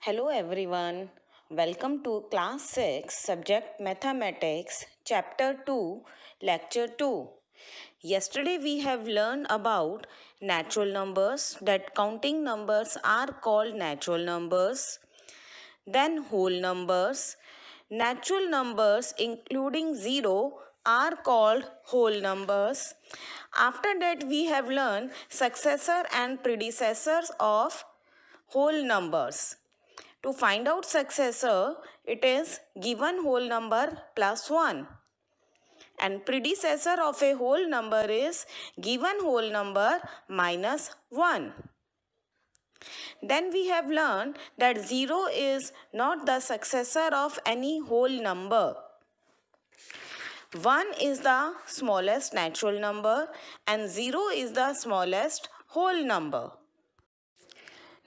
Hello everyone. Welcome to class 6 subject mathematics chapter 2 lecture 2. Yesterday we have learned about natural numbers, that counting numbers are called natural numbers. Then whole numbers. Natural numbers including 0 are called whole numbers. After that we have learned successor and predecessors of whole numbers. To find out successor, it is given whole number plus 1. And predecessor of a whole number is given whole number minus 1. Then we have learned that 0 is not the successor of any whole number. 1 is the smallest natural number and 0 is the smallest whole number.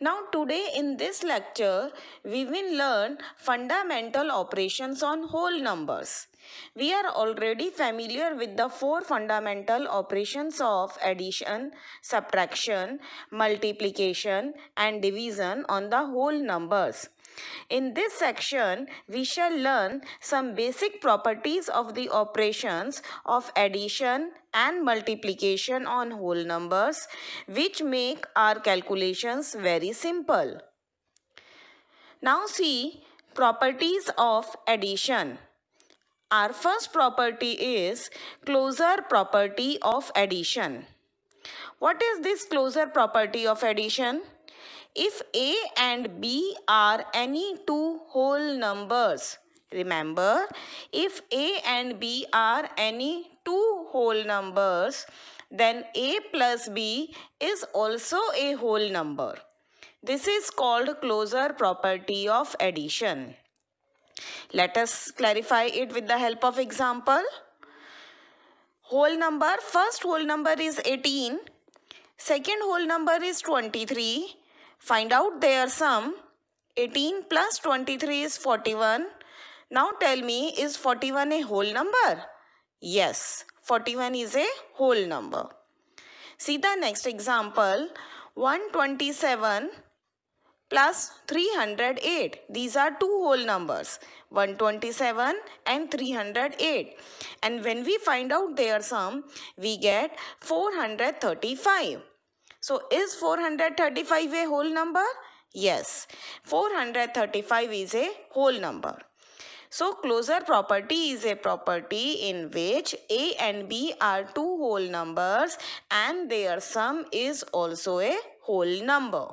Now today in this lecture, we will learn fundamental operations on whole numbers. We are already familiar with the 4 fundamental operations of addition, subtraction, multiplication and division on the whole numbers. In this section, we shall learn some basic properties of the operations of addition and multiplication on whole numbers, which make our calculations very simple. Now see properties of addition. Our first property is closure property of addition. What is this closure property of addition? If A and B are any two whole numbers, remember, if A and B are any two whole numbers, then A plus B is also a whole number. This is called closure property of addition. Let us clarify it with the help of example. Whole number, first whole number is 18, second whole number is 23. Find out their sum. 18 plus 23 is 41. Now tell me, is 41 a whole number? Yes, 41 is a whole number. See the next example. 127 plus 308. These are two whole numbers. 127 and 308. And when we find out their sum, we get 435. So is 435 a whole number? Yes, 435 is a whole number. So closure property is a property in which A and B are two whole numbers and their sum is also a whole number.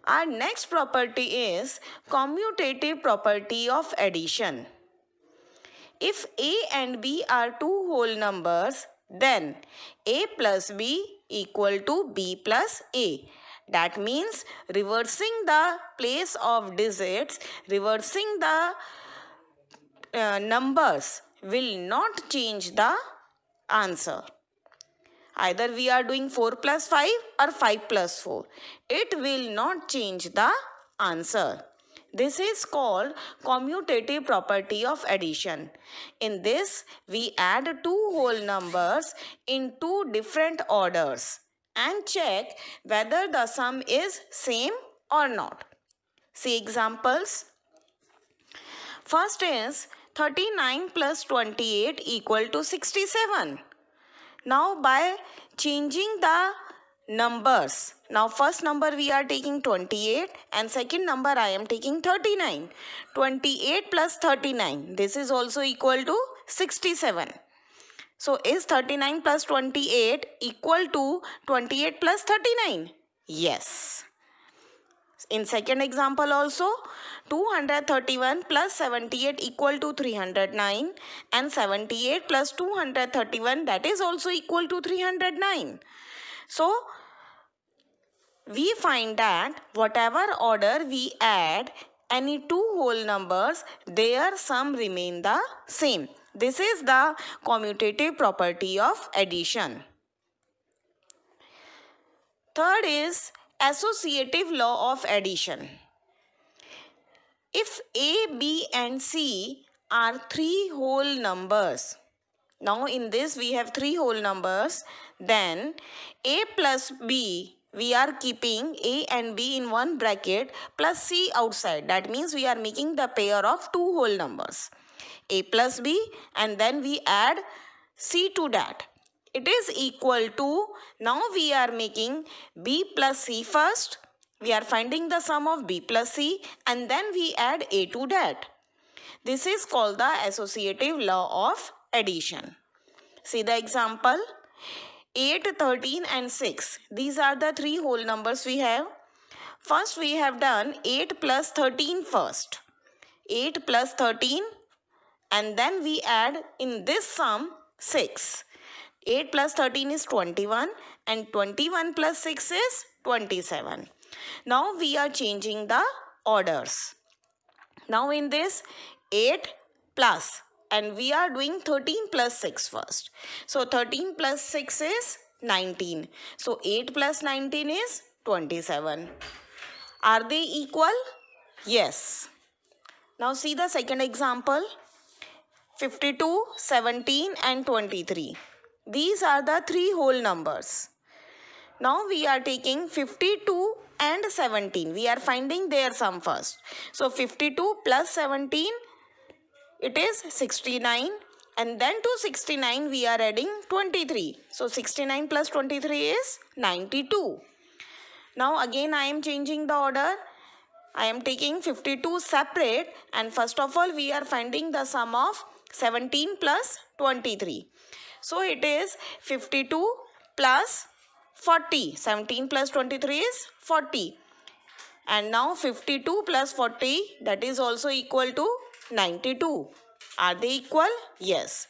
Our next property is commutative property of addition. If A and B are two whole numbers, then A plus B equal to B plus A. That means reversing the place of digits, reversing the numbers will not change the answer. Either we are doing 4 plus 5 or 5 plus 4. It will not change the answer. This is called commutative property of addition. In this, we add two whole numbers in two different orders and check whether the sum is same or not. See examples. First is 39 plus 28 equal to 67. Now by changing the numbers, now first number we are taking 28 and second number I am taking 39. 28 plus 39, this is also equal to 67. So is 39 plus 28 equal to 28 plus 39? Yes. In second example also, 231 plus 78 equal to 309 and 78 plus 231, that is also equal to 309. So we find that whatever order we add any two whole numbers, their sum remain the same. This is the commutative property of addition. Third is associative law of addition. If A, B and C are three whole numbers, now in this we have three whole numbers, then A plus B we are keeping A and B in one bracket plus C outside. That means we are making the pair of two whole numbers, A plus B, and then we add C to that. It is equal to, now we are making B plus C first. We are finding the sum of B plus C and then we add A to that. This is called the associative law of addition. See the example. 8, 13 and 6. These are the three whole numbers we have. First we have done 8 plus 13 first. 8 plus 13 and then we add in this sum 6. 8 plus 13 is 21 and 21 plus 6 is 27. Now we are changing the orders. Now in this 8 plus and we are doing 13 plus 6 first. So 13 plus 6 is 19. So 8 plus 19 is 27. Are they equal? Yes. Now see the second example. 52, 17 and 23. These are the three whole numbers. Now we are taking 52 and 17. We are finding their sum first. So 52 plus 17, it is 69. And then to 69 we are adding 23. So 69 plus 23 is 92. Now again I am changing the order. I am taking 52 separate and first of all we are finding the sum of 17 plus 23. So it is 52 plus 40. 17 plus 23 is 40. And now 52 plus 40, that is also equal to 92. Are they equal? Yes.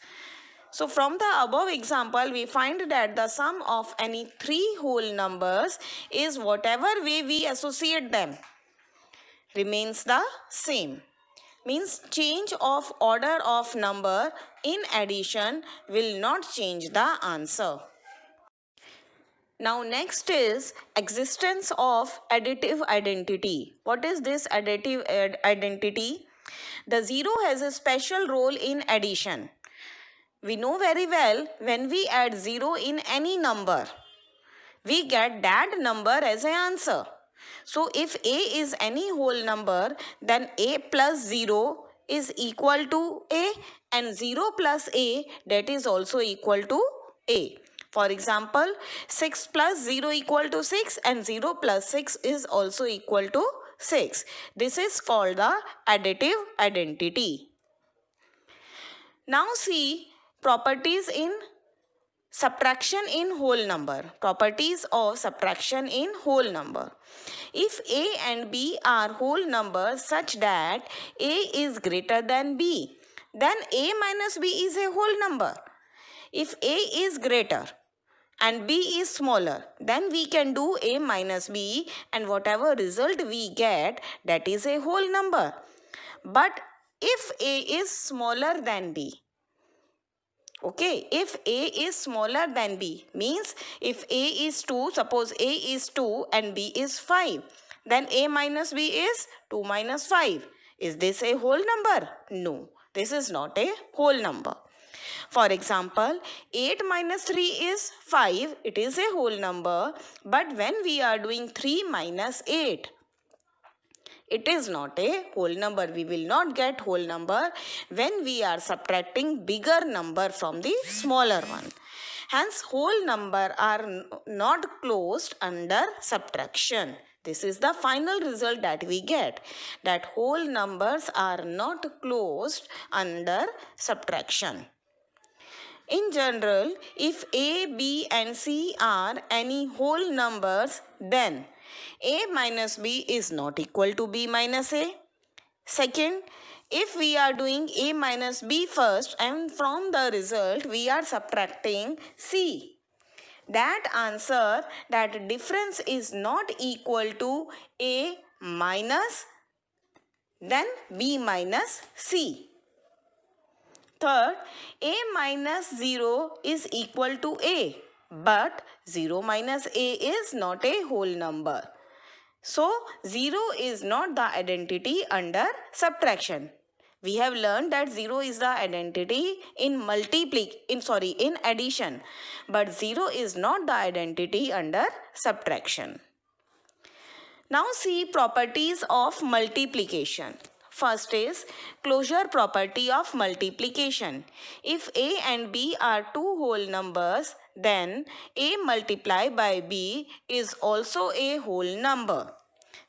So from the above example, we find that the sum of any three whole numbers is whatever way we associate them remains the same. Means change of order of number in addition will not change the answer. Now next is existence of additive identity. What is this additive identity? The zero has a special role in addition. We know very well when we add 0 in any number, we get that number as an answer. So if A is any whole number, then A plus 0 is equal to A and 0 plus A, that is also equal to A. For example, 6 plus 0 equal to 6 and 0 plus 6 is also equal to 6. This is called the additive identity. Now see properties in subtraction in whole number. Properties of subtraction in whole number. If A and B are whole numbers such that A is greater than B, then A minus B is a whole number. If A is greater and B is smaller, then we can do A minus B and whatever result we get, that is a whole number. But if A is smaller than B, okay, if A is smaller than B, means if A is 2, suppose A is 2 and B is 5, then A minus B is 2 minus 5. Is this a whole number? No, this is not a whole number. For example, 8 minus 3 is 5. It is a whole number. But when we are doing 3 minus 8, it is not a whole number. We will not get whole number when we are subtracting bigger number from the smaller one. Hence, whole number are not closed under subtraction. This is the final result that we get, that whole numbers are not closed under subtraction. In general, if A, B and C are any whole numbers, then A minus B is not equal to B minus A. Second, if we are doing A minus B first and from the result we are subtracting C, that answer, that difference is not equal to A minus then B minus C. Third, A minus 0 is equal to A, but 0 minus A is not a whole number. So, 0 is not the identity under subtraction. We have learned that 0 is the identity in addition, but 0 is not the identity under subtraction. Now see properties of multiplication. First is closure property of multiplication. If A and B are two whole numbers, then A multiplied by B is also a whole number.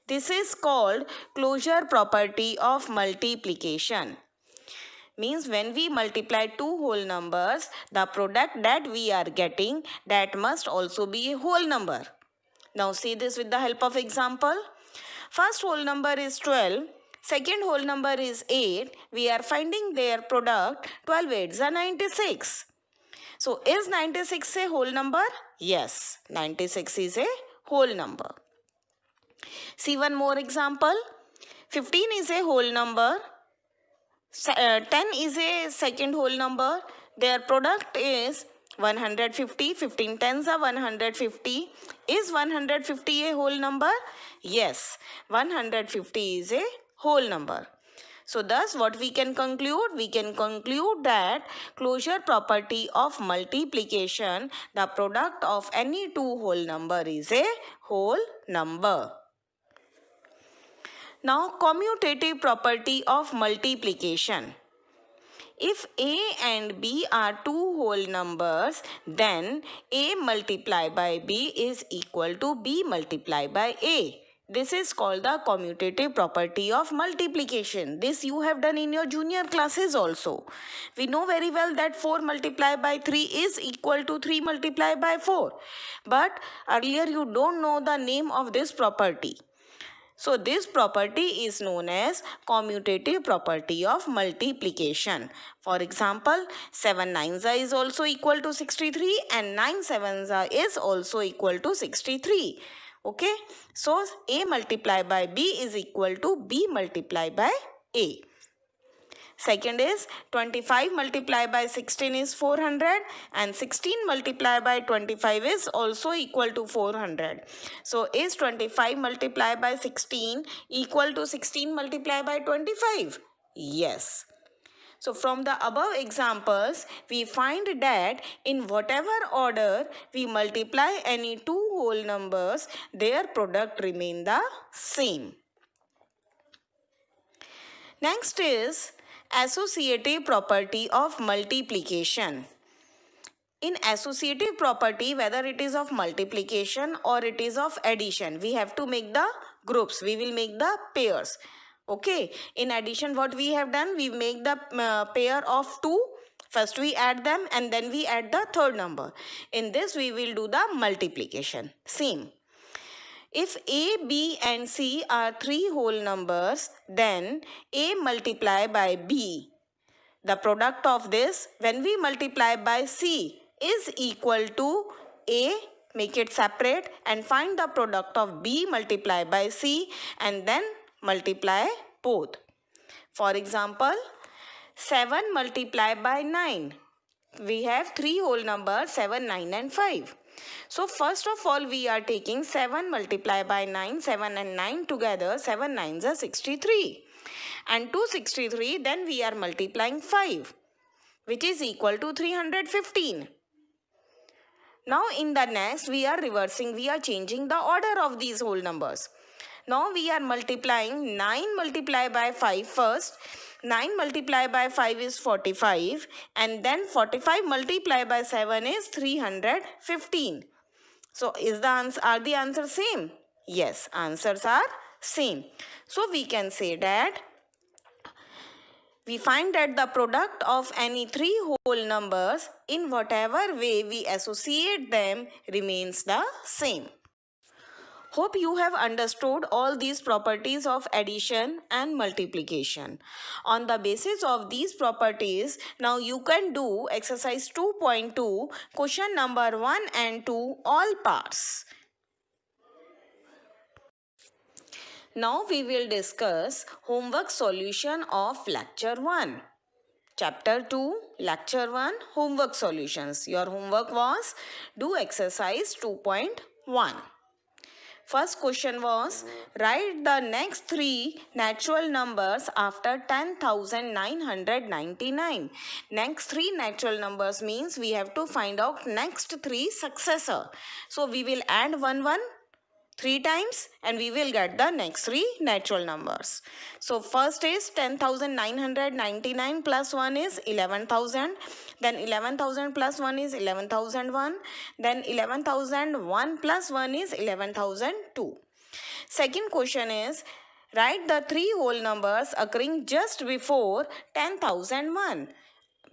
This is called closure property of multiplication. Means when we multiply two whole numbers, the product that we are getting, that must also be a whole number. Now see this with the help of example. First whole number is 12. Second whole number is 8. We are finding their product. 12 8s are 96. So is 96 a whole number? Yes, 96 is a whole number. See one more example. 15 is a whole number. 10 is a second whole number. Their product is 150. 15 tens are 150. Is 150 a whole number? Yes, 150 is a whole number. So thus what we can conclude? We can conclude that closure property of multiplication, the product of any two whole number is a whole number. Now commutative property of multiplication. If A and B are two whole numbers, then A multiplied by B is equal to B multiplied by A. This is called the commutative property of multiplication. This you have done in your junior classes also. We know very well that 4 multiplied by 3 is equal to 3 multiplied by 4. But earlier you don't know the name of this property. So this property is known as commutative property of multiplication. For example, 7 9s is also equal to 63 and 9 7s is also equal to 63. Okay, so A multiplied by B is equal to B multiplied by A. Second is 25 multiplied by 16 is 400 and 16 multiplied by 25 is also equal to 400. So is 25 multiplied by 16 equal to 16 multiplied by 25? Yes. So from the above examples, we find that in whatever order we multiply any two whole numbers, their product remain the same. Next is associative property of multiplication. In associative property, whether it is of multiplication or it is of addition, we have to make the groups. We will make the pairs. Okay. In addition, what we have done, we make the pair of 2. First we add them and then we add the third number. In this we will do the multiplication. Same. If A, B and C are three whole numbers, then A multiplied by B, the product of this, when we multiply by C, is equal to A, make it separate and find the product of B multiplied by C and then multiply both. For example, 7 multiplied by 9. We have three whole numbers 7, 9 and 5. So first of all we are taking 7 multiplied by 9, 7 and 9 together, 7 9s are 63. And to 63 then we are multiplying 5, which is equal to 315. Now in the next we are reversing, we are changing the order of these whole numbers. Now we are multiplying 9 multiplied by 5 first. 9 multiplied by 5 is 45 and then 45 multiplied by 7 is 315. So are the answers same? Yes, answers are same. So we can say that we find that the product of any three whole numbers in whatever way we associate them remains the same. Hope you have understood all these properties of addition and multiplication. On the basis of these properties, now you can do exercise 2.2, question number 1 and 2, all parts. Now we will discuss homework solution of lecture 1. Chapter 2, lecture 1, homework solutions. Your homework was do exercise 2.1. First question was, write the next three natural numbers after 10,999. Next three natural numbers means we have to find out next three successor. So we will add 1 3 times and we will get the next three natural numbers. So first is 10,999 plus 1 is 11,000. Then 11,000 plus 1 is 11,001. Then 11,001 plus 1 is 11,002. Second question is, write the three whole numbers occurring just before 10,001.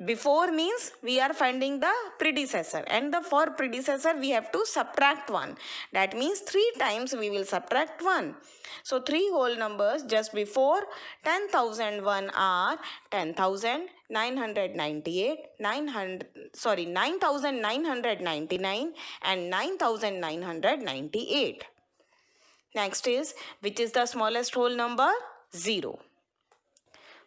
Before means we are finding the predecessor, and for predecessor we have to subtract 1. That means 3 times we will subtract 1. So three whole numbers just before 10,001 are 10,998, 9,999 and 9,998. Next is, which is the smallest whole number? 0.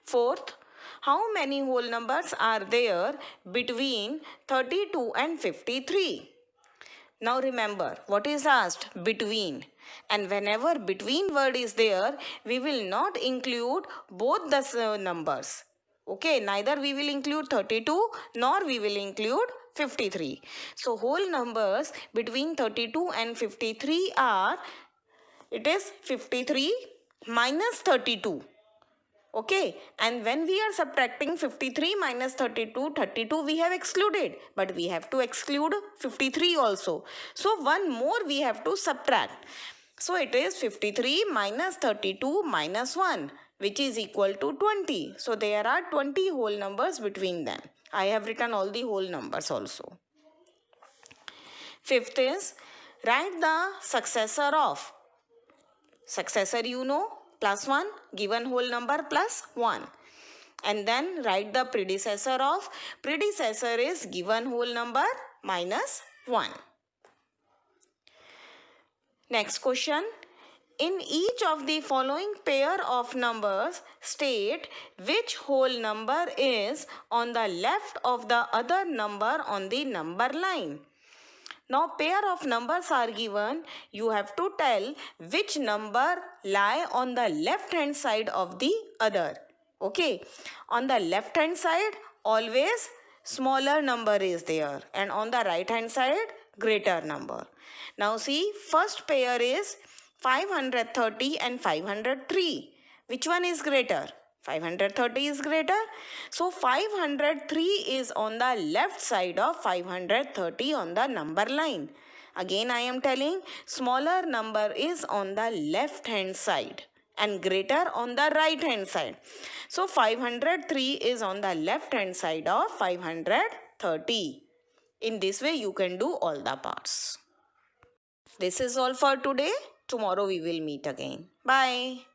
Fourth, how many whole numbers are there between 32 and 53? Now remember, what is asked? Between. And whenever between word is there, we will not include both the numbers. Okay, neither we will include 32 nor we will include 53. So whole numbers between 32 and 53 are, it is 53 minus 32. Okay, and when we are subtracting 53 minus 32, 32 we have excluded, but we have to exclude 53 also. So one more we have to subtract. So it is 53 minus 32 minus 1, which is equal to 20. So there are 20 whole numbers between them. I have written all the whole numbers also. Fifth is, write the successor of. Successor you know, plus 1, given whole number plus 1. And then write the predecessor of. Predecessor is given whole number minus 1. Next question. In each of the following pair of numbers, state which whole number is on the left of the other number on the number line. Now pair of numbers are given. You have to tell which number lie on the left hand side of the other. Okay. On the left hand side always smaller number is there, and on the right hand side greater number. Now see, first pair is 530 and 503. Which one is greater? 530 is greater. So 503 is on the left side of 530 on the number line. Again I am telling, smaller number is on the left hand side and greater on the right hand side. So 503 is on the left hand side of 530. In this way you can do all the parts. This is all for today. Tomorrow we will meet again. Bye.